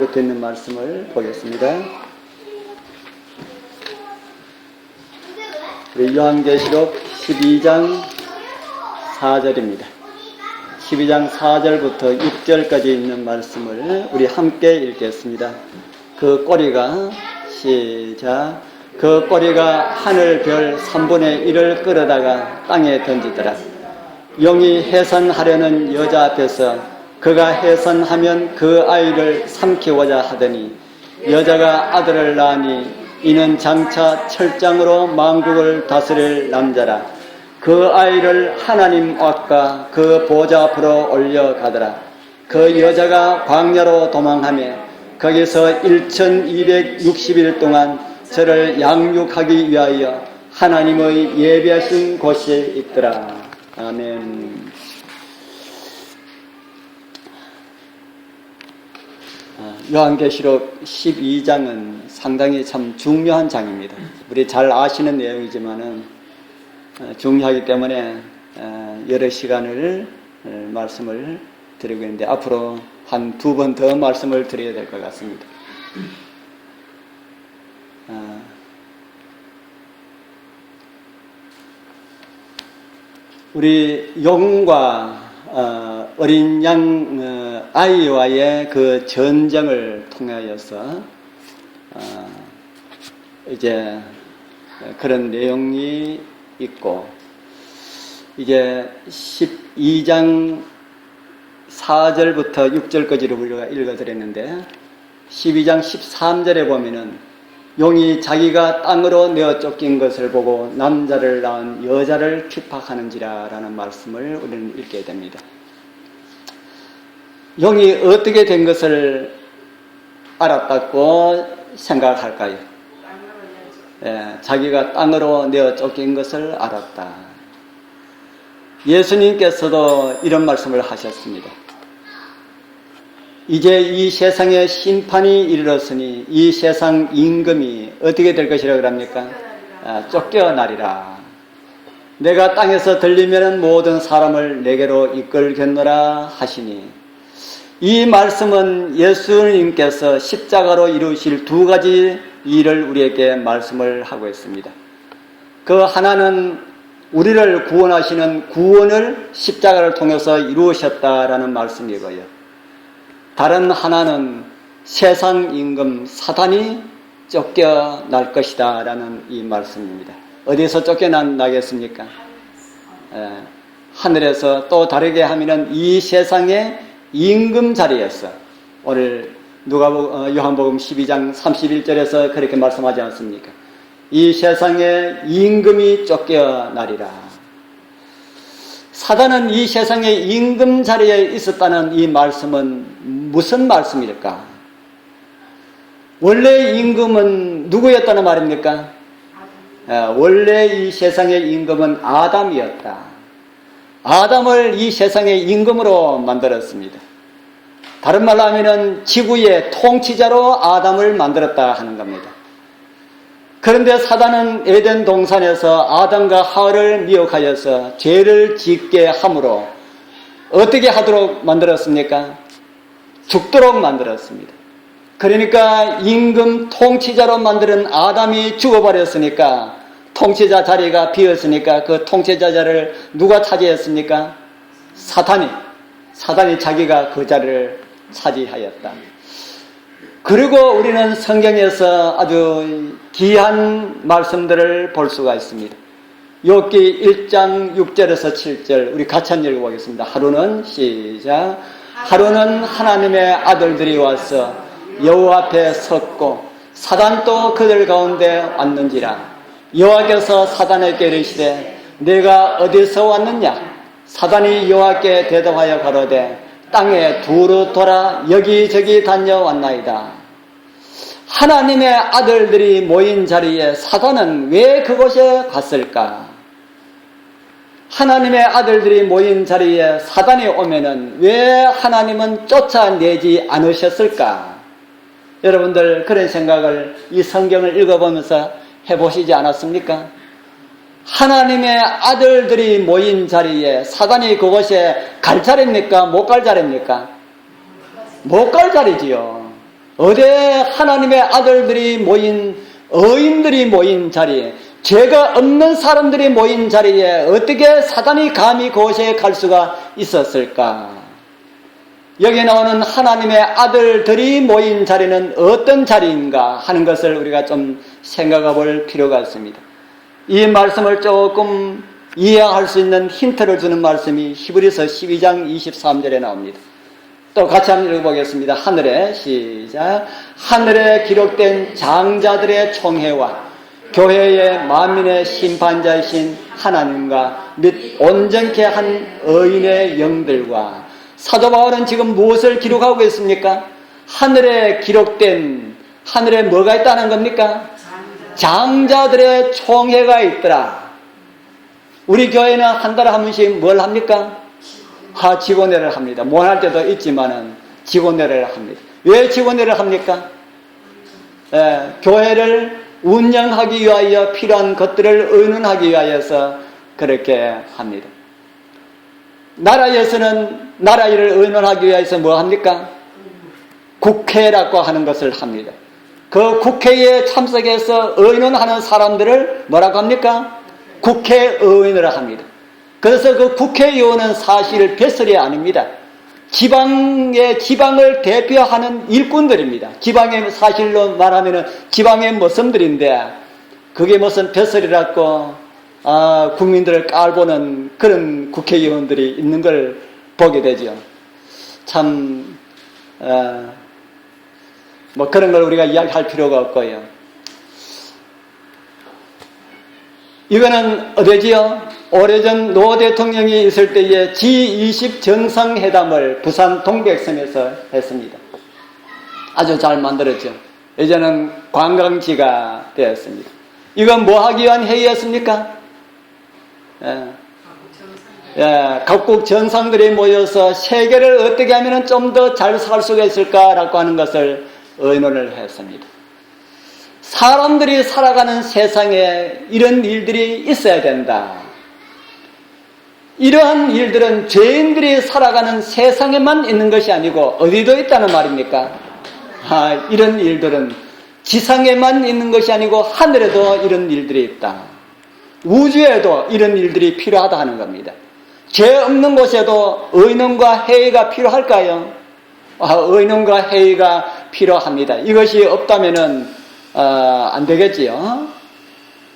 붙어 있는 말씀을 보겠습니다. 우리 요한계시록 12장 4절입니다. 12장 4절부터 6절까지 있는 말씀을 우리 함께 읽겠습니다. 그 꼬리가 시작. 그 꼬리가 하늘 별 3분의 1을 끌어다가 땅에 던지더라. 용이 해산하려는 여자 앞에서 그가 해산하면 그 아이를 삼키고자 하더니 여자가 아들을 낳으니 이는 장차 철장으로 만국을 다스릴 남자라. 그 아이를 하나님 앞과 그 보좌 앞으로 올려가더라. 그 여자가 광야로 도망하며 거기서 1260일 동안 저를 양육하기 위하여 하나님의 예비하신 곳에 있더라. 아멘. 요한계시록 12장은 상당히 참 중요한 장입니다. 우리 잘 아시는 내용이지만은 중요하기 때문에 여러 시간을 말씀을 드리고 있는데 앞으로 한 2번 더 말씀을 드려야 될 것 같습니다. 우리 용과 어린 양 아이와의 그 전쟁을 통하여서 이제 그런 내용이 있고, 이제 12장 4절부터 6절까지를 우리가 읽어드렸는데 12장 13절에 보면은 용이 자기가 땅으로 내어 쫓긴 것을 보고 남자를 낳은 여자를 핍박하는지라 라는 말씀을 우리는 읽게 됩니다. 용이 어떻게 된 것을 알았다고 생각할까요? 자기가 땅으로 내어 쫓긴 것을 알았다. 예수님께서도 이런 말씀을 하셨습니다. 이제 이 세상에 심판이 이르렀으니 이 세상 임금이 어떻게 될 것이라고 합니까? 쫓겨나리라. 내가 땅에서 들리면 모든 사람을 내게로 이끌겠노라 하시니, 이 말씀은 예수님께서 십자가로 이루실 2가지 일을 우리에게 말씀을 하고 있습니다. 그 하나는 우리를 구원하시는 구원을 십자가를 통해서 이루셨다라는 말씀이고요. 다른 하나는 세상 임금 사단이 쫓겨날 것이다 라는 이 말씀입니다. 어디서 쫓겨나겠습니까? 하늘에서, 또 다르게 하면은 이 세상의 임금 자리에서, 오늘 요한복음 12장 31절에서 그렇게 말씀하지 않습니까? 이 세상의 임금이 쫓겨나리라. 사단은 이 세상의 임금 자리에 있었다는 이 말씀은 무슨 말씀일까? 원래 임금은 누구였다는 말입니까? 원래 이 세상의 임금은 아담이었다. 아담을 이 세상의 임금으로 만들었습니다. 다른 말로 하면은 지구의 통치자로 아담을 만들었다 하는 겁니다. 그런데 사단은 에덴 동산에서 아담과 하와를 미혹하여서 죄를 짓게 함으로 어떻게 하도록 만들었습니까? 죽도록 만들었습니다. 그러니까 임금 통치자로 만드는 아담이 죽어버렸으니까, 통치자 자리가 비었으니까 그 통치자 자리를 누가 차지했습니까? 사단이 자기가 그 자리를 차지하였다. 그리고 우리는 성경에서 아주 귀한 말씀들을 볼 수가 있습니다. 욥기 1장 6절에서 7절 우리 같이 한번 읽어보겠습니다. 하루는 시작. 하루는 하나님의 아들들이 와서 여호와 앞에 섰고 사단도 그들 가운데 왔는지라. 여호와께서 사단에게 이르시되 내가 어디서 왔느냐? 사단이 여호와께 대답하여 가로되 땅에 두루 돌아 여기저기 다녀왔나이다. 하나님의 아들들이 모인 자리에 사단은 왜 그곳에 갔을까? 하나님의 아들들이 모인 자리에 사단이 오면은 왜 하나님은 쫓아내지 않으셨을까? 여러분들 그런 생각을 이 성경을 읽어보면서 해보시지 않았습니까? 하나님의 아들들이 모인 자리에 사단이 그곳에 갈 자리입니까? 못 갈 자리입니까? 못 갈 자리지요. 어디 하나님의 아들들이 모인, 의인들이 모인 자리에, 죄가 없는 사람들이 모인 자리에 어떻게 사단이 감히 그곳에 갈 수가 있었을까? 여기 나오는 하나님의 아들들이 모인 자리는 어떤 자리인가 하는 것을 우리가 좀 생각해 볼 필요가 있습니다. 이 말씀을 조금 이해할 수 있는 힌트를 주는 말씀이 히브리서 12장 23절에 나옵니다. 또 같이 한번 읽어보겠습니다. 하늘에, 시작. 하늘에 기록된 장자들의 총회와 교회의 만민의 심판자이신 하나님과 및 온전케 한 의인의 영들과. 사도 바울은 지금 무엇을 기록하고 있습니까? 하늘에 기록된, 하늘에 뭐가 있다는 겁니까? 장자들의 총회가 있더라. 우리 교회는 한 달에 한 번씩 뭘 합니까? 지고내를 합니다. 못 할 때도 있지만은 지고내를 합니다. 왜 지고내를 합니까? 교회를 운영하기 위하여 필요한 것들을 의논하기 위하여서 그렇게 합니다. 나라에서는 나라 일을 의논하기 위해서 뭐 합니까? 국회라고 하는 것을 합니다. 그 국회에 참석해서 의논하는 사람들을 뭐라고 합니까? 국회의원이라 합니다. 그래서 그 국회의원은 사실 뱃설이 아닙니다. 지방을 대표하는 일꾼들입니다. 지방의 사실로 말하면은 지방의 모섬들인데 그게 무슨 뱃설이라고 국민들을 깔보는 그런 국회의원들이 있는 걸 보게 되죠. 참 뭐 그런 걸 우리가 이야기할 필요가 없고요. 이거는 어디지요? 오래전 노 대통령이 있을 때에 G20 정상회담을 부산 동백섬에서 했습니다. 아주 잘 만들었죠. 이제는 관광지가 되었습니다. 이건 뭐 하기 위한 회의였습니까? 각국 정상들이 모여서 세계를 어떻게 하면 좀 더 잘 살 수가 있을까라고 하는 것을 의논을 했습니다. 사람들이 살아가는 세상에 이런 일들이 있어야 된다. 이러한 일들은 죄인들이 살아가는 세상에만 있는 것이 아니고 어디도 있다는 말입니까? 이런 일들은 지상에만 있는 것이 아니고 하늘에도 이런 일들이 있다. 우주에도 이런 일들이 필요하다 하는 겁니다. 죄 없는 곳에도 의논과 회의가 필요할까요? 의논과 회의가 필요합니다. 이것이 없다면은 안 되겠지요.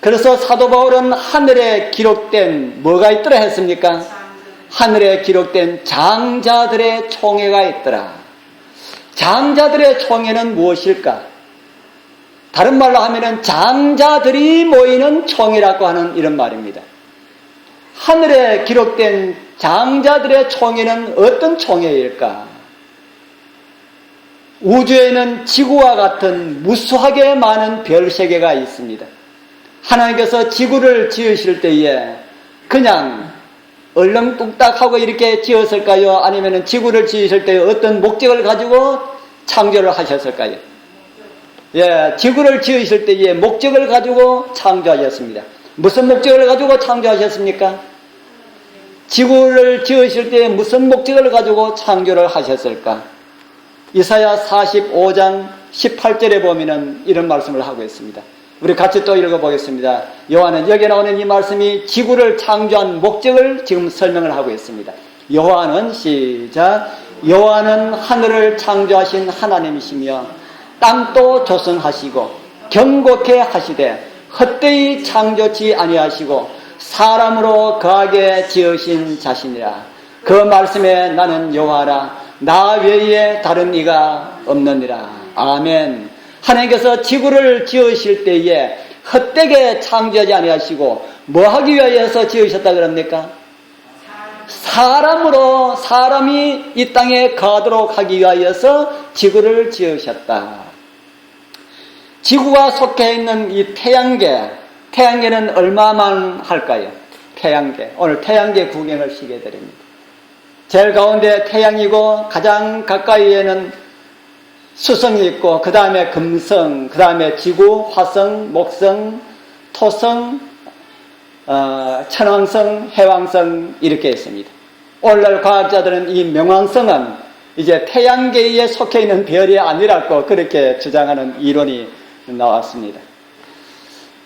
그래서 사도 바울은 하늘에 기록된 뭐가 있더라 했습니까? 하늘에 기록된 장자들의 총회가 있더라. 장자들의 총회는 무엇일까? 다른 말로 하면은 장자들이 모이는 총회라고 하는 이런 말입니다. 하늘에 기록된 장자들의 총회는 어떤 총회일까? 우주에는 지구와 같은 무수하게 많은 별 세계가 있습니다. 하나님께서 지구를 지으실 때에 그냥 얼렁뚱딱하고 이렇게 지었을까요? 아니면 지구를 지으실 때 어떤 목적을 가지고 창조를 하셨을까요? 지구를 지으실 때에 목적을 가지고 창조하셨습니다. 무슨 목적을 가지고 창조하셨습니까? 지구를 지으실 때 무슨 목적을 가지고 창조를 하셨을까? 이사야 45장 18절에 보면은 이런 말씀을 하고 있습니다. 우리 같이 또 읽어보겠습니다. 여호와는 여기에 나오는 이 말씀이 지구를 창조한 목적을 지금 설명을 하고 있습니다. 여호와는 시작. 여호와는 하늘을 창조하신 하나님이시며 땅도 조성하시고 경고케 하시되 헛되이 창조치 아니하시고 사람으로 거하게 지으신 자신이라. 그 말씀에 나는 여호와라. 나 외에 다른 이가 없느니라. 아멘. 하나님께서 지구를 지으실 때에 헛되게 창조하지 아니하시고 뭐 하기 위해서 지으셨다 그럽니까? 사람으로 사람이 이 땅에 거하도록 하기 위하여서 지구를 지으셨다. 지구가 속해 있는 이 태양계는 얼마만 할까요? 태양계. 오늘 태양계 구경을 시게 드립니다. 제일 가운데 태양이고 가장 가까이에는 수성이 있고 그 다음에 금성, 그 다음에 지구, 화성, 목성, 토성, 천왕성, 해왕성 이렇게 있습니다. 오늘날 과학자들은 이 명왕성은 이제 태양계에 속해 있는 별이 아니라고 그렇게 주장하는 이론이 나왔습니다.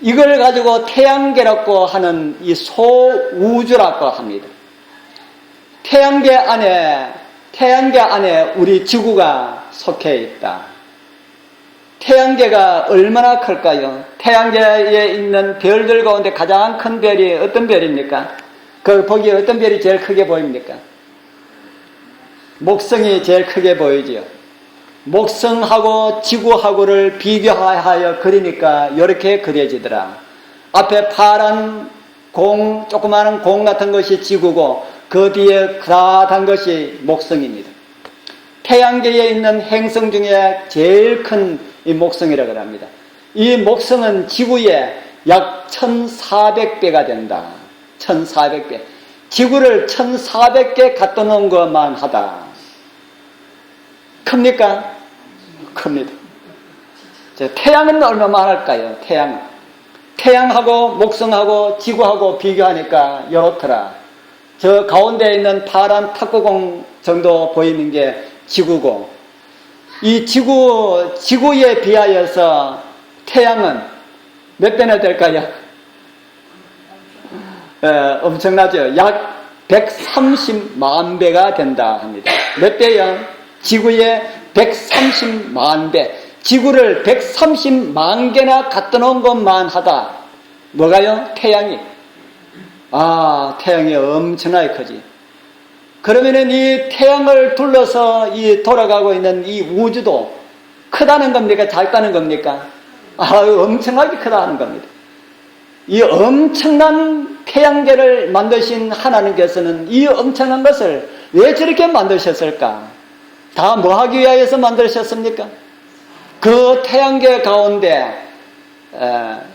이걸 가지고 태양계라고 하는 이 소우주라고 합니다. 태양계 안에 우리 지구가 속해 있다. 태양계가 얼마나 클까요? 태양계에 있는 별들 가운데 가장 큰 별이 어떤 별입니까? 거기에 어떤 별이 제일 크게 보입니까? 목성이 제일 크게 보이지요. 목성하고 지구하고를 비교하여 그리니까 이렇게 그려지더라. 앞에 파란 공, 조그마한 공 같은 것이 지구고 그 뒤에 크다란 것이 목성입니다. 태양계에 있는 행성 중에 제일 큰 이 목성이라고 합니다. 이 목성은 지구에 약 1400배가 된다. 1400배. 지구를 1400개 갖다 놓은 것만 하다. 큽니까? 큽니다. 태양은 얼마나 할까요? 태양하고 목성하고 지구하고 비교하니까 이렇더라. 저 가운데 있는 파란 탁구공 정도 보이는 게 지구고, 이 지구에 비하여서 태양은 몇 배나 될까요? 엄청나죠? 약 130만 배가 된다 합니다. 몇 배요? 지구의 130만 배. 지구를 130만 개나 갖다 놓은 것만 하다. 뭐가요? 태양이. 태양이 엄청나게 크지. 그러면은 이 태양을 둘러서 이 돌아가고 있는 이 우주도 크다는 겁니까? 작다는 겁니까? 엄청나게 크다는 겁니다. 이 엄청난 태양계를 만드신 하나님께서는 이 엄청난 것을 왜 저렇게 만드셨을까? 다 뭐 하기 위하여서 만드셨습니까? 그 태양계 가운데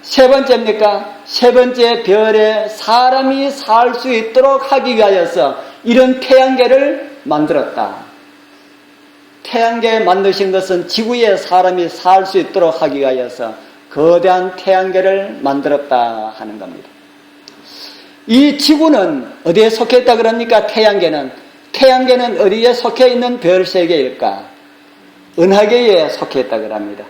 세 번째입니까? 세 번째 별에 사람이 살 수 있도록 하기 위하여서 이런 태양계를 만들었다. 태양계 만드신 것은 지구에 사람이 살 수 있도록 하기 위하여서 거대한 태양계를 만들었다 하는 겁니다. 이 지구는 어디에 속해 있다 그럽니까? 태양계는 어디에 속해 있는 별 세계일까? 은하계에 속해 있다 그럽니다.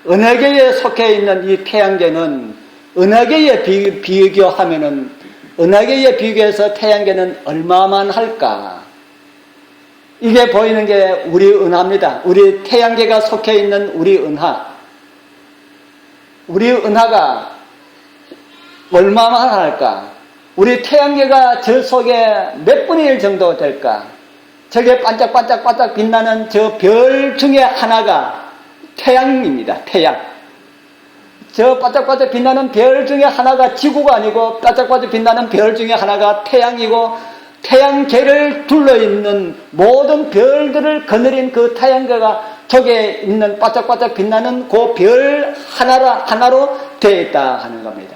은하계에 속해 있는 이 태양계는 은하계에 비교하면은 은하계에 비교해서 태양계는 얼마만 할까? 이게 보이는 게 우리 은하입니다. 우리 태양계가 속해 있는 우리 은하. 우리 은하가 얼마만 할까? 우리 태양계가 저 속에 몇 분의 1 정도 될까? 저게 반짝반짝 빛나는 저 별 중에 하나가 태양입니다. 태양. 저 반짝반짝 빛나는 별 중에 하나가 지구가 아니고 반짝반짝 빛나는 별 중에 하나가 태양이고, 태양계를 둘러있는 모든 별들을 거느린 그 태양계가 저게 있는 반짝반짝 빛나는 그 별 하나로 되어 있다 하는 겁니다.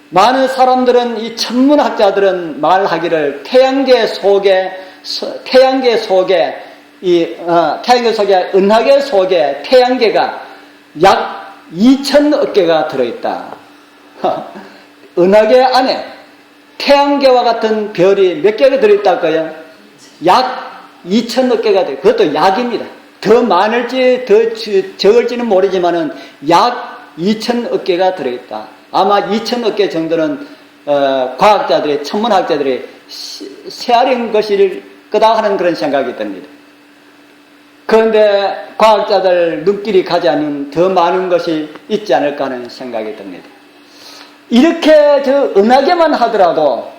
많은 사람들은, 이 천문학자들은 말하기를 태양계 속에 은하계 속에 태양계가 약 2000억 개가 들어있다. 은하계 안에 태양계와 같은 별이 몇 개가 들어있다고요? 약 2000억 개가 돼요. 그것도 약입니다. 더 많을지 더 적을지는 모르지만은 약 2000억 개가 들어있다. 아마 2000억 개 정도는 과학자들이, 천문학자들이 세아린 것일 거다 하는 그런 생각이 듭니다. 그런데 과학자들 눈길이 가지 않는 더 많은 것이 있지 않을까 하는 생각이 듭니다. 이렇게 저 은하계만 하더라도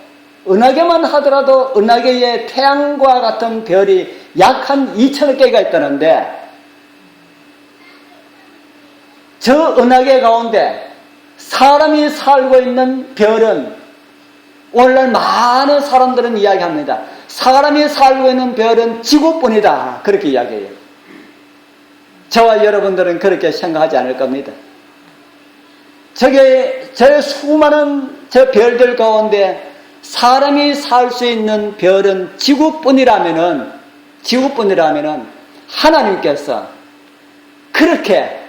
은하계에 태양과 같은 별이 약 한 2000억 개가 있다는데, 저 은하계 가운데 사람이 살고 있는 별은, 오늘날 많은 사람들은 이야기합니다. 사람이 살고 있는 별은 지구뿐이다. 그렇게 이야기해요. 저와 여러분들은 그렇게 생각하지 않을 겁니다. 저 수많은 저 별들 가운데 사람이 살 수 있는 별은 지구뿐이라면은 하나님께서 그렇게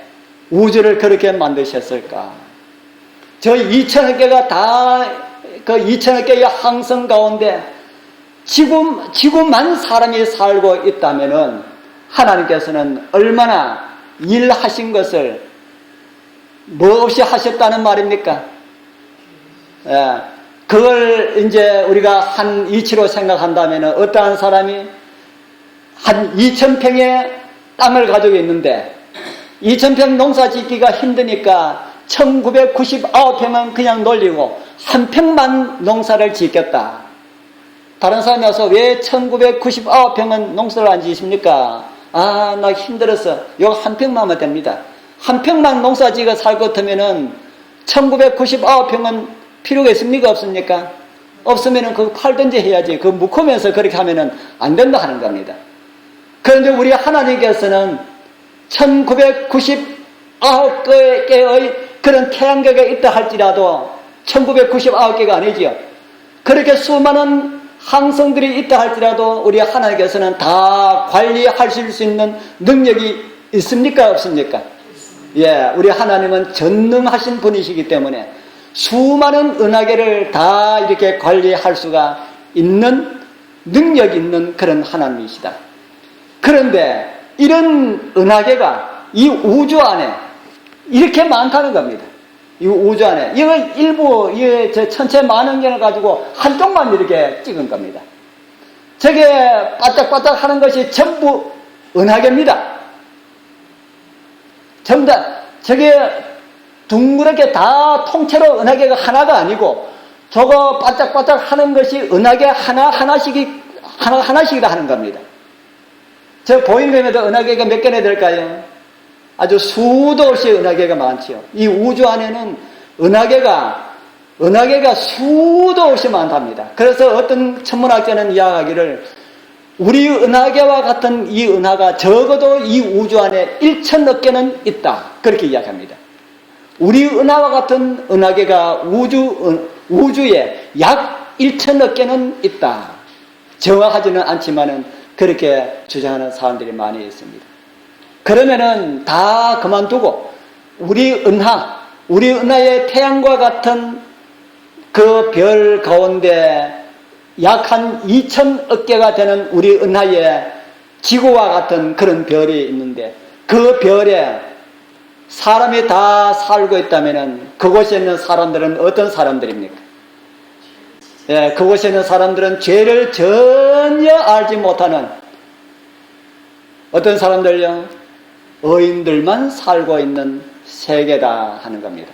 우주를 그렇게 만드셨을까? 저 2000억 개가 다 그 2000억 개의 항성 가운데 지구만 사람이 살고 있다면은 하나님께서는 얼마나 일하신 것을 뭐 없이 하셨다는 말입니까? 예, 그걸 이제 우리가 한 이치로 생각한다면은 어떠한 사람이 한 2,000평의 땅을 가지고 있는데 2,000평 농사 짓기가 힘드니까 1,999평은 그냥 놀리고 한 평만 농사를 짓겠다. 다른 사람이 와서 왜 1,999평은 농사를 안 지십니까? 아, 나 힘들어서 요 한 평만 하면 됩니다. 한 평만 농사 지어 살 것 같으면은 1,999평은 필요가 있습니까? 없습니까? 없으면은 그거 팔든지 해야지. 그거 묶으면서 그렇게 하면은 안 된다 하는 겁니다. 그런데 우리 하나님께서는 1,999개의 그런 태양계가 있다 할지라도 1,999개가 아니지요. 그렇게 수많은 항성들이 있다 할지라도 우리 하나님께서는 다 관리하실 수 있는 능력이 있습니까? 없습니까? 예, 우리 하나님은 전능하신 분이시기 때문에 수많은 은하계를 다 이렇게 관리할 수가 있는 능력 있는 그런 하나님이시다. 그런데 이런 은하계가 이 우주 안에 이렇게 많다는 겁니다. 이 우주 안에 이거 일부 저 천체 많은 개를 가지고 한쪽만 이렇게 찍은 겁니다. 저게 바짝바짝 하는 것이 전부 은하계입니다. 전부 다 저게 둥그렇게 다 통째로 은하계가 하나가 아니고 저거 바짝바짝 하는 것이 은하계 하나하나씩이다 하는 겁니다. 저 보인뱀에도 은하계가 몇 개나 될까요? 아주 수도 없이 은하계가 많지요. 이 우주 안에는 은하계가 수도 없이 많답니다. 그래서 어떤 천문학자는 이야기하기를 우리 은하계와 같은 이 은하가 적어도 이 우주 안에 1,000억 개는 있다. 그렇게 이야기합니다. 우리 은하와 같은 은하계가 우주에 약 1,000억 개는 있다. 정확하지는 않지만은 그렇게 주장하는 사람들이 많이 있습니다. 그러면은 다 그만두고 우리 은하의 태양과 같은 그 별 가운데 약 한 2,000억 개가 되는 우리 은하에 지구와 같은 그런 별이 있는데 그 별에 사람이 다 살고 있다면은 그곳에 있는 사람들은 어떤 사람들입니까? 예, 그곳에 있는 사람들은 죄를 전혀 알지 못하는 어떤 사람들요? 의인들만 살고 있는 세계다 하는 겁니다.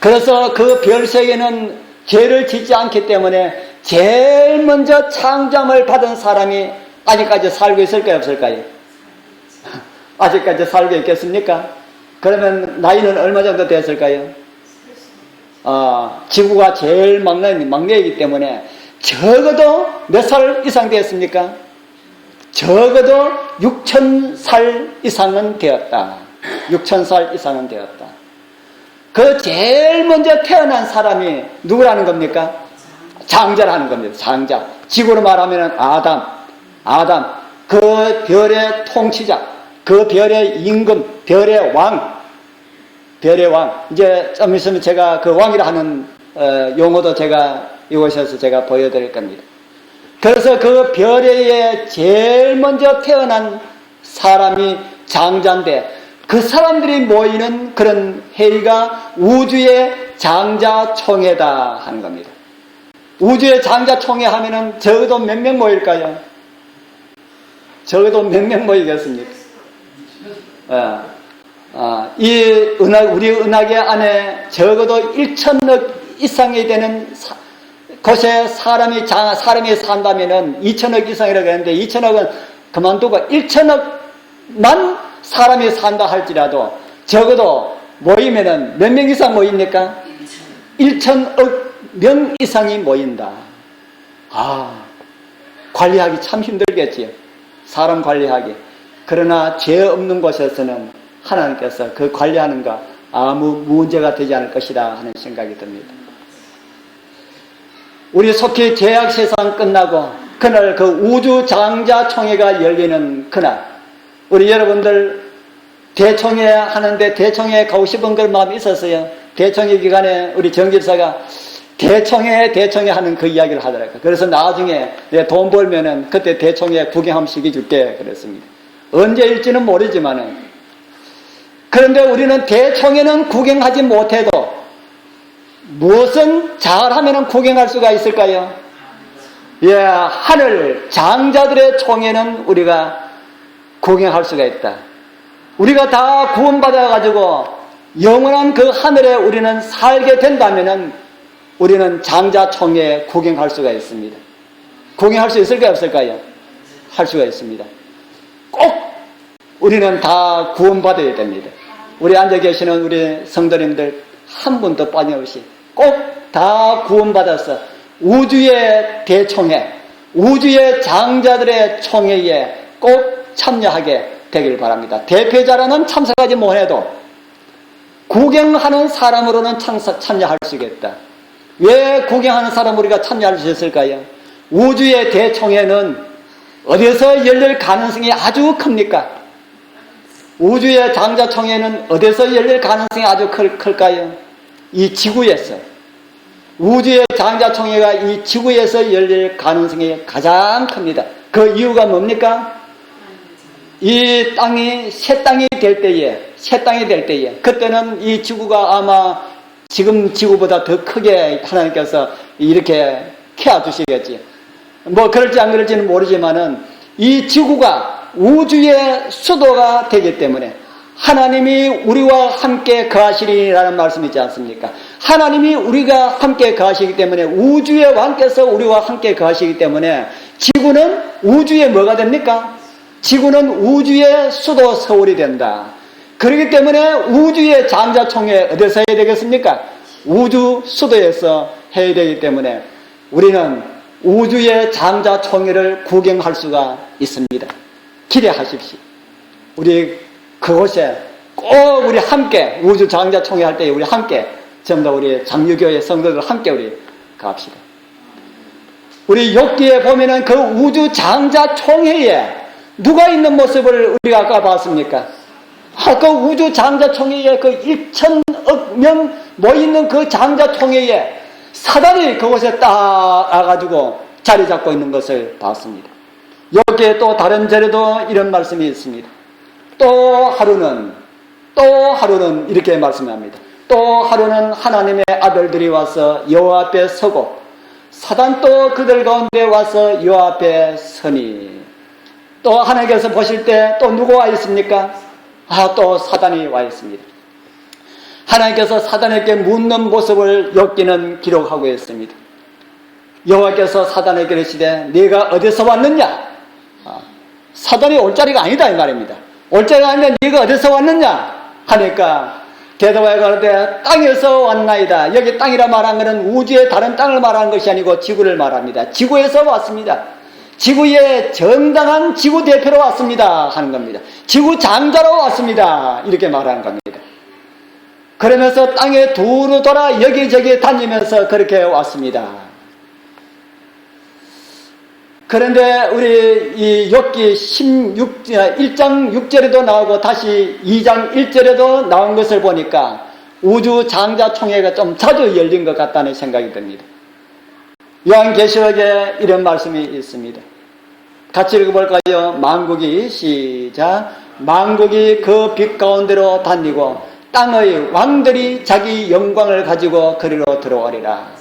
그래서 그 별 세계는 죄를 짓지 않기 때문에 제일 먼저 창조함을 받은 사람이 아직까지 살고 있을까요? 없을까요? 아직까지 살고 있겠습니까? 그러면 나이는 얼마 정도 됐을까요? 지구가 제일 막내이기 때문에 적어도 몇 살 이상 되었습니까? 적어도 6,000살 이상은 되었다. 6,000살 이상은 되었다. 그 제일 먼저 태어난 사람이 누구라는 겁니까? 장자라는 겁니다. 장자. 지구로 말하면 아담. 그 별의 통치자. 그 별의 임금. 별의 왕. 이제 좀 있으면 제가 그 왕이라 하는 용어도 제가 이곳에서 제가 보여드릴 겁니다. 그래서 그 별에 제일 먼저 태어난 사람이 장자인데 그 사람들이 모이는 그런 회의가 우주의 장자총회다 하는 겁니다. 우주의 장자총회 하면은 적어도 몇 명 모일까요? 적어도 몇 명 모이겠습니까? 우리 은하계 안에 적어도 1,000억 이상이 되는 곳에 사람이 산다면은 2,000억 이상이라고 했는데 2,000억은 그만두고 1,000억만 사람이 산다 할지라도 적어도 모이면은 몇 명 이상 모입니까? 1,000억 명 이상이 모인다. 관리하기 참 힘들겠지요. 사람 관리하기. 그러나 죄 없는 곳에서는 하나님께서 그 관리하는 거 아무 문제가 되지 않을 것이다 하는 생각이 듭니다. 우리 속히 죄악 세상 끝나고 그날 그 우주 장자총회가 열리는 그날 우리 여러분들 대총회 하는데 대총회 가고 싶은 그런 마음이 있었어요. 대총회 기간에 우리 정 집사가 대청회 하는 그 이야기를 하더라고요. 그래서 나중에 내 돈 벌면은 그때 대청회 구경 한번 시켜줄게 그랬습니다. 언제일지는 모르지만은, 그런데 우리는 대청회는 구경하지 못해도 무엇은 잘하면은 구경할 수가 있을까요? 예, 하늘 장자들의 총회는 우리가 구경할 수가 있다. 우리가 다 구원받아가지고 영원한 그 하늘에 우리는 살게 된다면은 우리는 장자 총회 구경할 수가 있습니다. 구경할 수 있을까요, 없을까요? 할 수가 있습니다. 꼭 우리는 다 구원받아야 됩니다. 우리 앉아 계시는 우리 성도님들 한 분도 빠짐없이 꼭 다 구원받아서 우주의 대총회, 우주의 장자들의 총회에 꼭 참여하게 되길 바랍니다. 대표자로는 참석하지 못해도 구경하는 사람으로는 참여할 수 있겠다. 왜 구경하는 사람 우리가 참여할 수 있을까요? 우주의 대총회는 어디서 열릴 가능성이 아주 큽니까? 우주의 장자총회는 어디서 열릴 가능성이 아주 클까요? 이 지구에서. 우주의 장자총회가 이 지구에서 열릴 가능성이 가장 큽니다. 그 이유가 뭡니까? 이 땅이 새 땅이 될 때에 그때는 이 지구가 아마 지금 지구보다 더 크게 하나님께서 이렇게 키워주시겠지. 뭐 그럴지 안 그럴지는 모르지만은 이 지구가 우주의 수도가 되기 때문에 하나님이 우리와 함께 거하시리라는 말씀이 있지 않습니까? 하나님이 우리가 함께 거하시기 때문에 우주의 왕께서 우리와 함께 거하시기 때문에 지구는 우주의 뭐가 됩니까? 지구는 우주의 수도 서울이 된다. 그렇기 때문에 우주의 장자총회 어디서 해야 되겠습니까? 우주 수도에서 해야 되기 때문에 우리는 우주의 장자총회를 구경할 수가 있습니다. 기대하십시오. 우리 그곳에 꼭 우리 함께 우주 장자총회 할 때 우리 함께 전부 다 우리 장유교회 성도들 함께 우리 갑시다. 우리 욥기에 보면은 그 우주 장자총회에 누가 있는 모습을 우리가 아까 봤습니까? 그 우주 장자총회에 그 1천억 명 모이는 그 장자총회에 사단이 그곳에 딱 와가지고 자리 잡고 있는 것을 봤습니다. 여기에 또 다른 절에도 이런 말씀이 있습니다. 또 하루는 이렇게 말씀합니다. 또 하루는 하나님의 아들들이 와서 여호와 앞에 서고 사단도 그들 가운데 와서 여호와 앞에 서니, 또 하나님께서 보실 때 또 누가 와 있습니까? 또 사단이 와 있습니다. 하나님께서 사단에게 묻는 모습을 욥기는 기록하고 있습니다. 여호와께서 사단에게 이르시되 네가 어디서 왔느냐? 사단이 올 자리가 아니다 이 말입니다. 올 자리가 아닌데 네가 어디서 왔느냐? 하니까 대답하여 가로되 땅에서 왔나이다. 여기 땅이라 말한 것은 우주의 다른 땅을 말하는 것이 아니고 지구를 말합니다. 지구에서 왔습니다. 지구의 정당한 지구 대표로 왔습니다 하는 겁니다. 지구 장자로 왔습니다 이렇게 말하는 겁니다. 그러면서 땅에 두루 돌아 여기저기 다니면서 그렇게 왔습니다. 그런데 우리 이 욥기 1장 6절에도 나오고 다시 2장 1절에도 나온 것을 보니까 우주 장자총회가 좀 자주 열린 것 같다는 생각이 듭니다. 요한계시록에 이런 말씀이 있습니다. 같이 읽어볼까요? 만국이 시작. 만국이 그 빛 가운데로 다니고 땅의 왕들이 자기 영광을 가지고 그리로 들어오리라.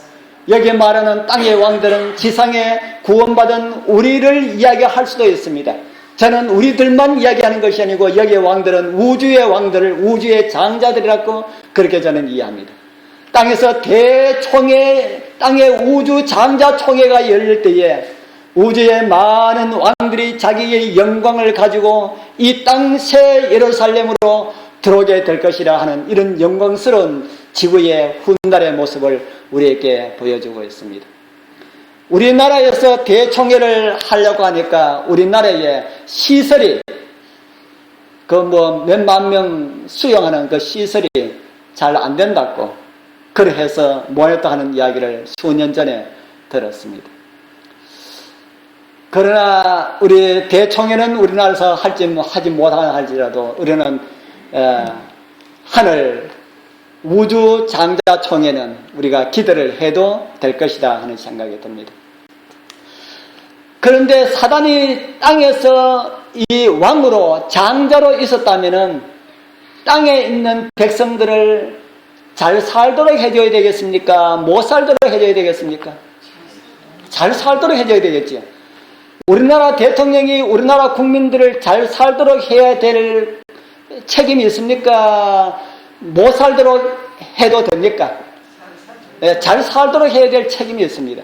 여기 말하는 땅의 왕들은 지상에 구원받은 우리를 이야기할 수도 있습니다. 저는 우리들만 이야기하는 것이 아니고 여기의 왕들은 우주의 왕들을 우주의 장자들이라고 그렇게 저는 이해합니다. 땅에서 대총회, 땅의 우주 장자총회가 열릴 때에 우주의 많은 왕들이 자기의 영광을 가지고 이 땅 새 예루살렘으로 들어오게 될 것이라 하는 이런 영광스러운 지구의 훗날의 모습을 우리에게 보여주고 있습니다. 우리나라에서 대총회를 하려고 하니까 우리나라의 시설이 그 몇만 명 수용하는 그 시설이 잘 안 된다고 그래서 모였다 하는 이야기를 수년 전에 들었습니다. 그러나 우리 대총회는 우리나라에서 하지 못하나 할지라도 우리는 하늘 우주 장자총회는 우리가 기대를 해도 될 것이다 하는 생각이 듭니다. 그런데 사단이 땅에서 이 왕으로 장자로 있었다면은 땅에 있는 백성들을 잘 살도록 해줘야 되겠습니까? 못 살도록 해줘야 되겠습니까? 잘 살도록 해줘야 되겠죠. 우리나라 대통령이 우리나라 국민들을 잘 살도록 해야 될 책임이 있습니까? 못 살도록 해도 됩니까? 네, 잘 살도록 해야 될 책임이 있습니다.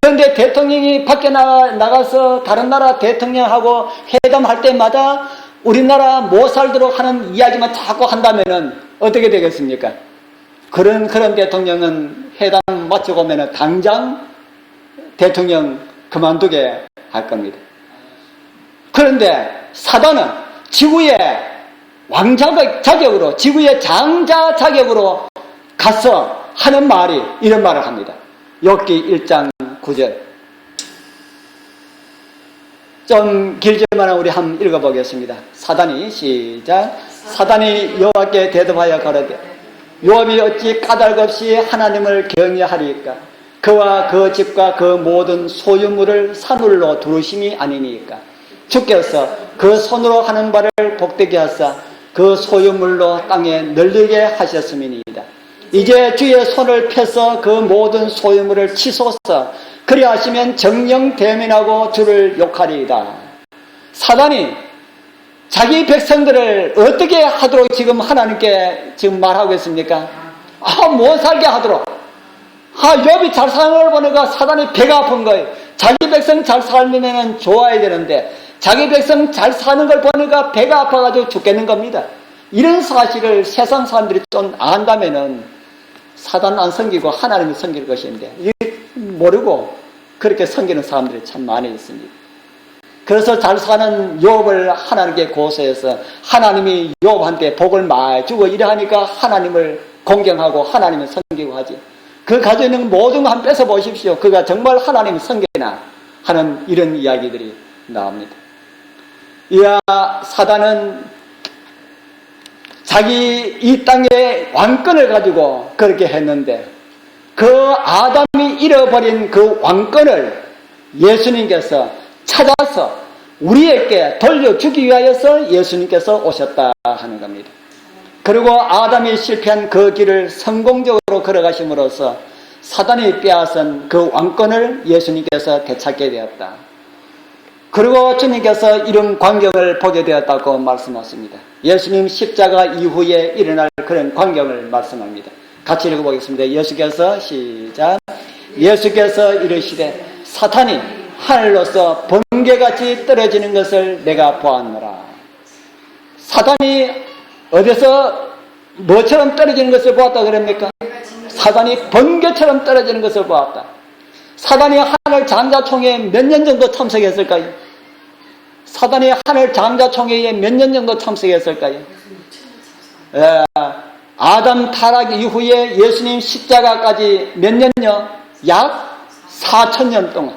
그런데 대통령이 밖에 나가서 다른 나라 대통령하고 회담할 때마다 우리나라 못 살도록 하는 이야기만 자꾸 한다면은 어떻게 되겠습니까? 그런 대통령은 회담 마치고 오면은 당장 대통령 그만두게 할 겁니다. 그런데 사단은 지구의 왕자 자격으로, 지구의 장자 자격으로 가서 하는 말이 이런 말을 합니다. 욥기 1장 9절. 좀 길지만 우리 한번 읽어보겠습니다. 사단이 시작. 사단이 여호와께 대답하여 가로되 욥이 어찌 까닭없이 하나님을 경외하리이까? 그와 그 집과 그 모든 소유물을 사물로 두르심이 아니니까? 주께서 그 손으로 하는 바를 복되게 하사 그 소유물로 땅에 널리게 하셨음이니이다. 이제 주의 손을 펴서 그 모든 소유물을 치소서. 그리하시면 정령 대면하고 주를 욕하리이다. 사단이 자기 백성들을 어떻게 하도록 지금 하나님께 지금 말하고 있습니까? 못 살게 하도록. 욥이 잘 사는 걸 보니까 사단이 배가 아픈 거예요. 자기 백성 잘 살면 좋아야 되는데 자기 백성 잘 사는 걸 보니까 배가 아파가지고 죽겠는 겁니다. 이런 사실을 세상 사람들이 좀 안다면은 사단 안 섬기고 하나님이 섬길 것인데 모르고 그렇게 섬기는 사람들이 참 많이 있습니다. 그래서 잘 사는 욥을 하나님께 고소해서 하나님이 욥한테 복을 많이 주고 이래 하니까 하나님을 공경하고 하나님을 섬기고 하지. 그 가지고 있는 모든 거 한번 뺏어 보십시오. 그가 정말 하나님을 섬기나 하는 이런 이야기들이 나옵니다. 이야, 사단은 자기 이 땅의 왕권을 가지고 그렇게 했는데 그 아담이 잃어버린 그 왕권을 예수님께서 찾아서 우리에게 돌려주기 위하여서 예수님께서 오셨다 하는 겁니다. 그리고 아담이 실패한 그 길을 성공적으로 걸어가심으로써 사단이 빼앗은 그 왕권을 예수님께서 되찾게 되었다. 그리고 주님께서 이런 광경을 보게 되었다고 말씀하십니다. 예수님 십자가 이후에 일어날 그런 광경을 말씀합니다. 같이 읽어보겠습니다. 예수께서 시작. 예수께서 이르시되 사탄이 하늘로서 번개같이 떨어지는 것을 내가 보았노라. 사탄이 어디서 뭐처럼 떨어지는 것을 보았다 그럽니까? 사탄이 번개처럼 떨어지는 것을 보았다. 사탄이 하늘 장자총회에 몇 년 정도 참석했을까요? 사탄이 하늘 장자총회에 몇 년 정도 참석했을까요? 아담 타락 이후에 예수님 십자가까지 몇 년요? 약 4,000년 동안.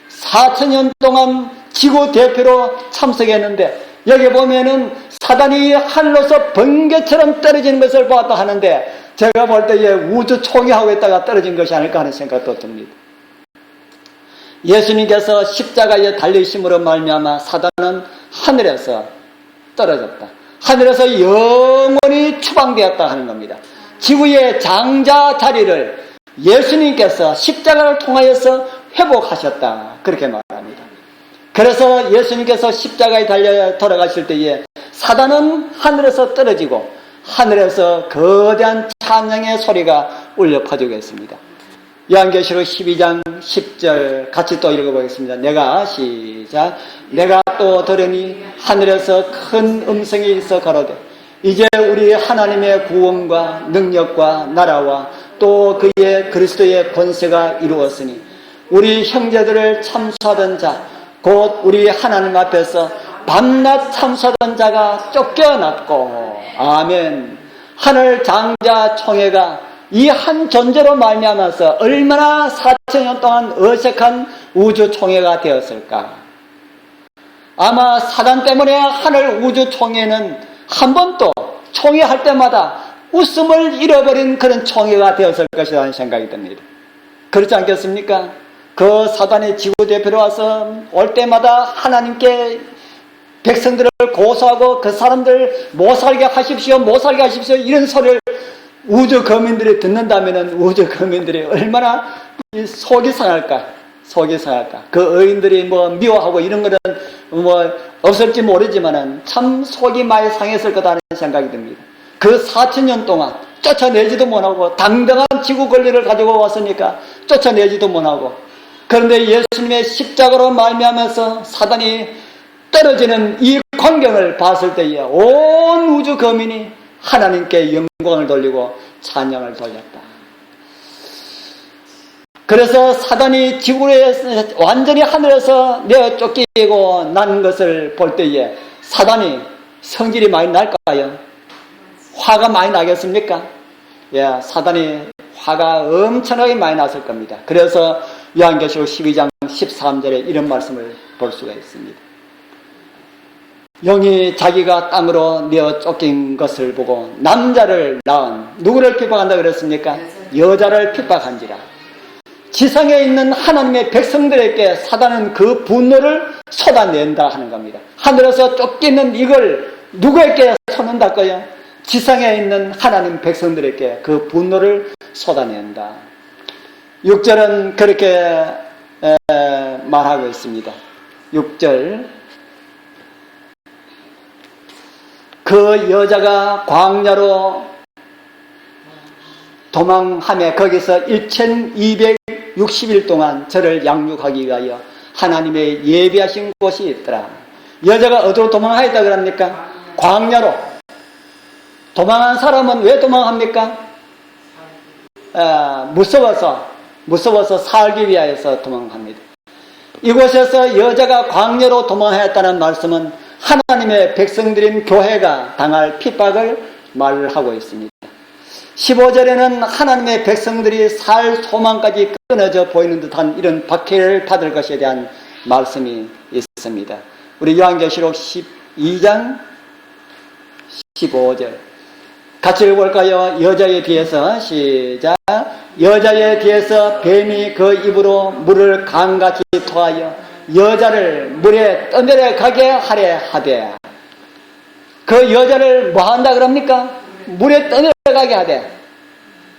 4,000년 동안 지구 대표로 참석했는데 여기 보면은 사단이 하늘로서 번개처럼 떨어지는 것을 보았다 하는데 제가 볼 때 우주 총회하고 있다가 떨어진 것이 아닐까 하는 생각도 듭니다. 예수님께서 십자가에 달리심으로 말미암아 사단은 하늘에서 떨어졌다. 하늘에서 영원히 추방되었다 하는 겁니다. 지구의 장자 자리를 예수님께서 십자가를 통하여서 회복하셨다. 그렇게 말합니다. 그래서 예수님께서 십자가에 달려 돌아가실 때에 사단은 하늘에서 떨어지고 하늘에서 거대한 찬양의 소리가 울려 퍼지고 있습니다. 요한계시록 12장 10절 같이 또 읽어보겠습니다. 내가 시작. 내가 또 들으니 하늘에서 큰 음성이 있어 가로되 이제 우리 하나님의 구원과 능력과 나라와 또 그의 그리스도의 권세가 이루었으니 우리 형제들을 참수하던 자 곧 우리 하나님 앞에서 밤낮 참수하던 자가 쫓겨났고 아멘. 하늘 장자 총회가 이 한 존재로 말미암아서 얼마나 4,000년 동안 어색한 우주 총회가 되었을까. 아마 사단 때문에 하늘 우주 총회는 한 번도 총회할 때마다 웃음을 잃어버린 그런 총회가 되었을 것이라는 생각이 듭니다. 그렇지 않겠습니까? 그 사단의 지구대표로 와서 올 때마다 하나님께 백성들을 고소하고 그 사람들 못 살게 하십시오, 못 살게 하십시오, 이런 소리를 우주 거민들이 듣는다면 우주 거민들이 얼마나 속이 상할까? 속이 상할까? 그 의인들이 미워하고 이런 거는 없을지 모르지만은 참 속이 많이 상했을 거다는 생각이 듭니다. 그 4000년 동안 쫓아내지도 못하고 당당한 지구 권리를 가지고 왔으니까 쫓아내지도 못하고, 그런데 예수님의 십자가로 말미암아서 사단이 떨어지는 이 광경을 봤을 때에 온 우주 거민이 하나님께 영광을 돌리고 찬양을 돌렸다. 그래서 사단이 지구에 완전히 하늘에서 내어 쫓기고 난 것을 볼 때에 사단이 성질이 많이 날까요? 화가 많이 나겠습니까? 예, 사단이 화가 엄청나게 많이 났을 겁니다. 그래서 요한계시록 12장 13절에 이런 말씀을 볼 수가 있습니다. 영이 자기가 땅으로 내어 쫓긴 것을 보고 남자를 낳은, 누구를 핍박한다 그랬습니까? 여자를 핍박한지라. 지상에 있는 하나님의 백성들에게 사단은 그 분노를 쏟아낸다 하는 겁니다. 하늘에서 쫓기는 이걸 누구에게 쏟는다고요? 지상에 있는 하나님 백성들에게 그 분노를 쏟아낸다. 6절은 그렇게 말하고 있습니다. 6절, 그 여자가 광야로 도망하며 거기서 1260일 동안 저를 양육하기 위하여 하나님의 예비하신 곳이 있더라. 여자가 어디로 도망하였다 그럽니까? 광야로. 도망한 사람은 왜 도망합니까? 무서워서 살기 위하여서 도망합니다. 이곳에서 여자가 광야로 도망하였다는 말씀은 하나님의 백성들인 교회가 당할 핍박을 말하고 있습니다. 15절에는 하나님의 백성들이 살 소망까지 끊어져 보이는 듯한 이런 박해를 받을 것에 대한 말씀이 있습니다. 우리 요한계시록 12장 15절 같이 읽어볼까요? 여자에 비해서 시작. 여자에 비해서 뱀이 그 입으로 물을 강같이 토하여 여자를 물에 떠내려가게 하려 하되, 그 여자를 뭐 한다 그럽니까? 물에 떠내려가게 하되,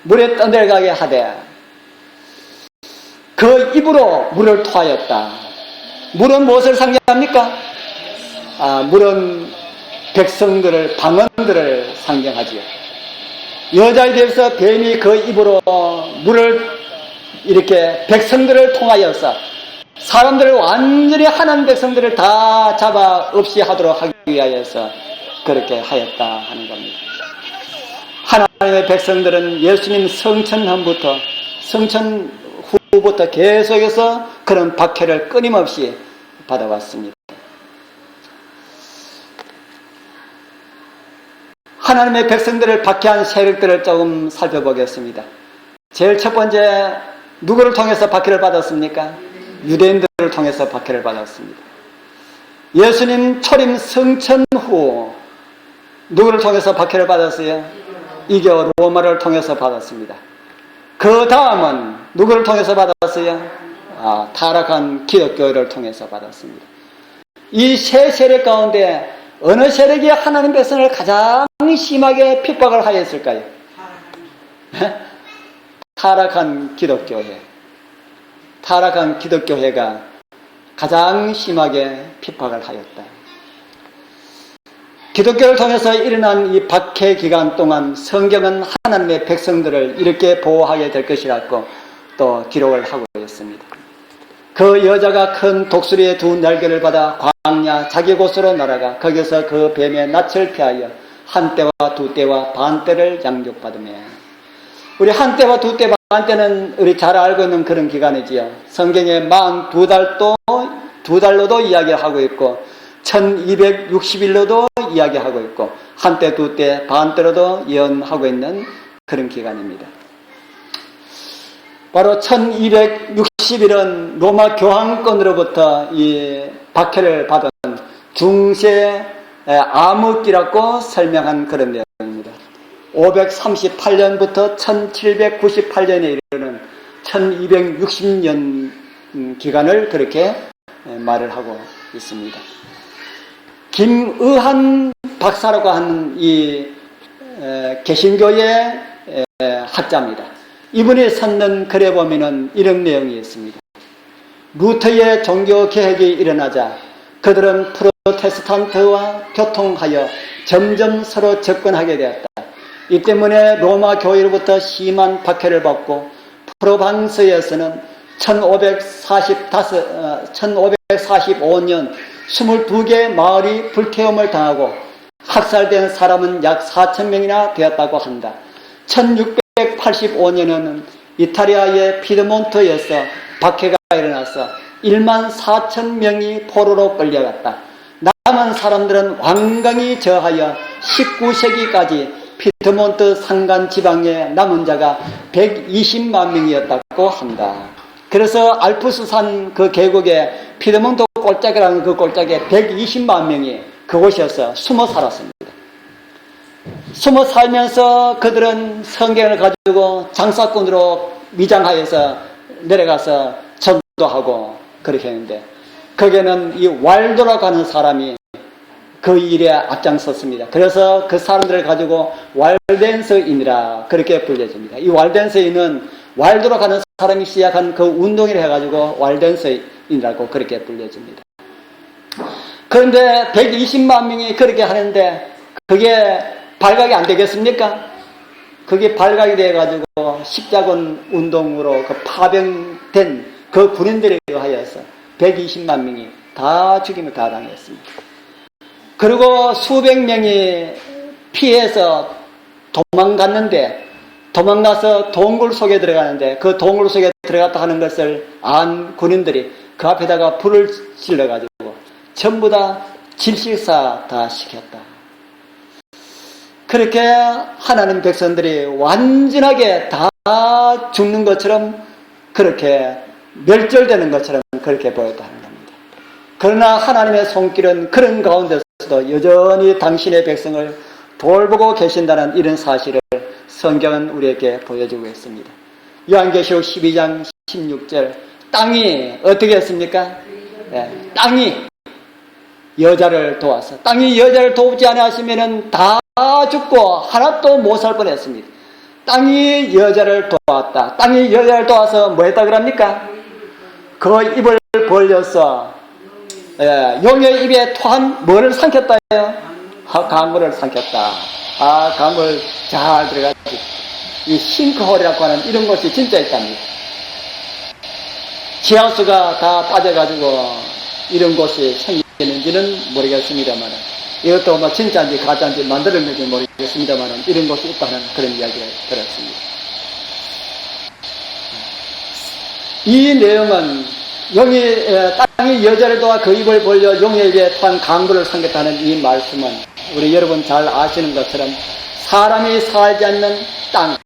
물에 떠내려가게 하되 그 입으로 물을 토하였다. 물은 무엇을 상징합니까? 물은 백성들을, 방언들을 상징하지요. 여자에 대해서 뱀이 그 입으로 물을 이렇게 백성들을 통하여서 사람들을 완전히 하나님 백성들을 다 잡아 없이 하도록 하기 위하여서 그렇게 하였다 하는 겁니다. 하나님의 백성들은 예수님 성천함부터, 성천 후부터 계속해서 그런 박해를 끊임없이 받아왔습니다. 하나님의 백성들을 박해한 세력들을 조금 살펴보겠습니다. 제일 첫 번째, 누구를 통해서 박해를 받았습니까? 유대인들을 통해서 박해를 받았습니다. 예수님 초림 성천 후 누구를 통해서 박해를 받았어요? 이교 로마를 통해서 받았습니다. 그 다음은 누구를 통해서 받았어요? 타락한 기독교를 통해서 받았습니다. 이 세 세력 가운데 어느 세력이 하나님 백성을 가장 심하게 핍박을 하였을까요? 타락한 기독교회. 타락한 기독교회가 가장 심하게 핍박을 하였다. 기독교를 통해서 일어난 이 박해 기간 동안 성경은 하나님의 백성들을 이렇게 보호하게 될 것이라고 또 기록을 하고 있습니다. 그 여자가 큰 독수리의 두 날개를 받아 광야 자기 곳으로 날아가 거기서 그 뱀의 낯을 피하여 한 때와 두 때와 반 때를 양육받으며, 우리 한 때와 두 때 반 때는 우리 잘 알고 있는 그런 기간이지요. 성경에 42달로도 이야기하고 있고 1260일로도 이야기하고 있고 한 때, 두 때, 반 때로도 예언하고 있는 그런 기간입니다. 바로 1260일은 로마 교황권으로부터 이 박해를 받은 중세 암흑기라고 설명한 그런 내용입니다. 538년부터 1798년에 이르는 1260년 기간을 그렇게 말을 하고 있습니다. 김의한 박사라고 하는 이 개신교의 학자입니다. 이분이 썼는 글에 보면은 이런 내용이 있습니다. 루터의 종교 개혁이 일어나자 그들은 프로테스탄트와 교통하여 점점 서로 접근하게 되었다. 이 때문에 로마 교회로부터 심한 박해를 받고 프로방스에서는 1545년 22개 마을이 불태움을 당하고 학살된 사람은 약 4,000명이나 되었다고 한다. 1685년에는 이탈리아의 피드몬트에서 박해가 일어나서 14,000명이 포로로 끌려갔다. 남은 사람들은 완강히 저하여 19세기까지 피드몬트 산간 지방에 남은 자가 120만 명이었다고 한다. 그래서 알프스산 그 계곡에 피드몬트 골짜기라는 그 골짜기에 120만 명이 그곳에서 숨어 살았습니다. 숨어 살면서 그들은 성경을 가지고 장사꾼으로 위장하여서 내려가서 전도하고 그렇게 했는데 거기에는 이 왈도라고 하는 사람이 그 일에 앞장섰습니다. 그래서 그 사람들을 가지고 왈덴서인이라 그렇게 불려집니다. 이 왈덴서인은 왈도라고 하는 사람이 시작한 그 운동을 해가지고 왈덴서인이라고 그렇게 불려집니다. 그런데 120만 명이 그렇게 하는데 그게 발각이 안 되겠습니까? 그게 발각이 돼가지고 십자군 운동으로 그 파병된 그 군인들에 의하여서 120만 명이 다 죽임을 다 당했습니다. 그리고 수백 명이 피해서 도망가서 동굴 속에 들어가는데 그 동굴 속에 들어갔다 하는 것을 안 군인들이 그 앞에다가 불을 질러가지고 전부 다 질식사 다 시켰다. 그렇게 하나님 백성들이 완전하게 다 죽는 것처럼 그렇게 멸절되는 것처럼 그렇게 보였다는 겁니다. 그러나 하나님의 손길은 그런 가운데서도 여전히 당신의 백성을 돌보고 계신다는 이런 사실을 성경은 우리에게 보여주고 있습니다. 요한계시록 12장 16절 땅이 어떻게 했습니까? 땅이 여자를 도와서 땅이 여자를 돕지 않았으면 다 죽고 하나도 못 살 뻔했습니다. 땅이 여자를 도왔다. 땅이 여자를 도와서 뭐 했다 그럽니까? 그 입을 벌려서 용의 입에 토한 뭐를 삼켰다요? 강물을 삼켰다. 강물 잘 들어가지. 이 싱크홀이라고 하는 이런 곳이 진짜 있답니다. 지하수가 다 빠져가지고 이런 곳이 생기는지는 모르겠습니다만 이것도 뭐 진짜인지 가짜인지 만들었는지 모르겠습니다만 이런 곳이 있다는 그런 이야기를 들었습니다. 이 내용은 땅이 여자를 도와 그 입을 벌려 용의 입에 토한 강물을 삼켰다는 이 말씀은 우리 여러분 잘 아시는 것처럼 사람이 살지 않는 땅,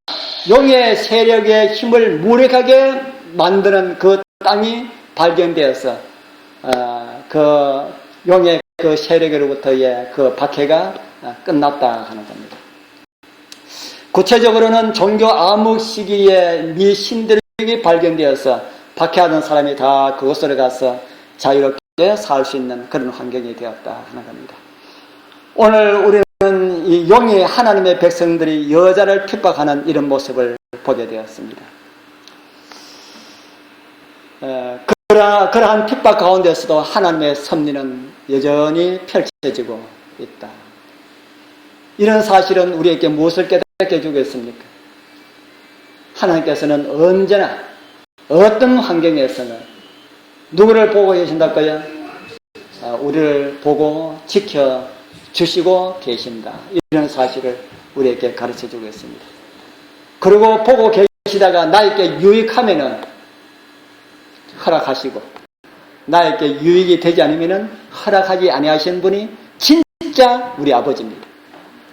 용의 세력의 힘을 무력하게 만드는 그 땅이 발견되어서 그 용의 그 세력으로부터의 그 박해가 끝났다 하는 겁니다. 구체적으로는 종교 암흑 시기에 미 신들이 발견되어서 박해하던 사람이 다 그곳으로 가서 자유롭게 살 수 있는 그런 환경이 되었다 하는 겁니다. 오늘 우리는 이 용의 하나님의 백성들이 여자를 핍박하는 이런 모습을 보게 되었습니다. 그러한 핍박 가운데서도 하나님의 섭리는 여전히 펼쳐지고 있다. 이런 사실은 우리에게 무엇을 깨닫게 해주겠습니까? 하나님께서는 언제나 어떤 환경에서는 누구를 보고 계신다고요? 우리를 보고 지켜주시고 계신다. 이런 사실을 우리에게 가르쳐주고 있습니다. 그리고 보고 계시다가 나에게 유익하면은 허락하시고 나에게 유익이 되지 않으면 허락하지 아니하신 분이 진짜 우리 아버지입니다.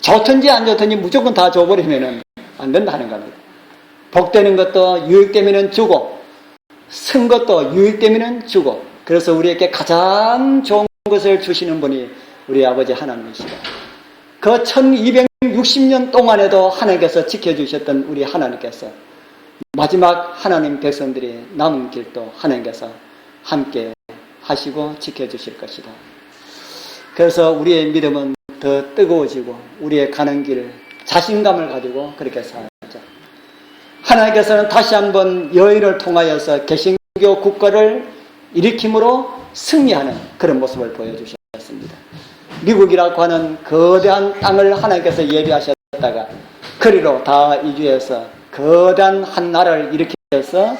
좋든지 안 좋든지 무조건 다 줘버리면 안 된다는 겁니다. 복되는 것도 유익되면 주고 쓴 것도 유익되면 주고 그래서 우리에게 가장 좋은 것을 주시는 분이 우리 아버지 하나님이시다. 그 1200 660년 동안에도 하나님께서 지켜주셨던 우리 하나님께서 마지막 하나님 백성들이 남은 길도 하나님께서 함께 하시고 지켜주실 것이다. 그래서 우리의 믿음은 더 뜨거워지고 우리의 가는 길 자신감을 가지고 그렇게 살자. 하나님께서는 다시 한번 여인을 통하여서 개신교 국가를 일으킴으로 승리하는 그런 모습을 보여주셨습니다. 미국이라고 하는 거대한 땅을 하나님께서 예비하셨다가 그리로 다 이주해서 거대한 한 나라를 일으켜서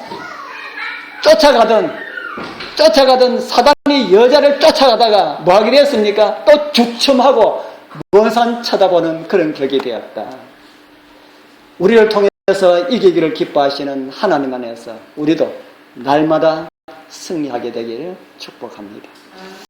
쫓아가던 사단이 여자를 쫓아가다가 뭐하게 되었습니까? 또 주춤하고 먼 산 쳐다보는 그런 격이 되었다. 우리를 통해서 이기기를 기뻐하시는 하나님 안에서 우리도 날마다 승리하게 되기를 축복합니다.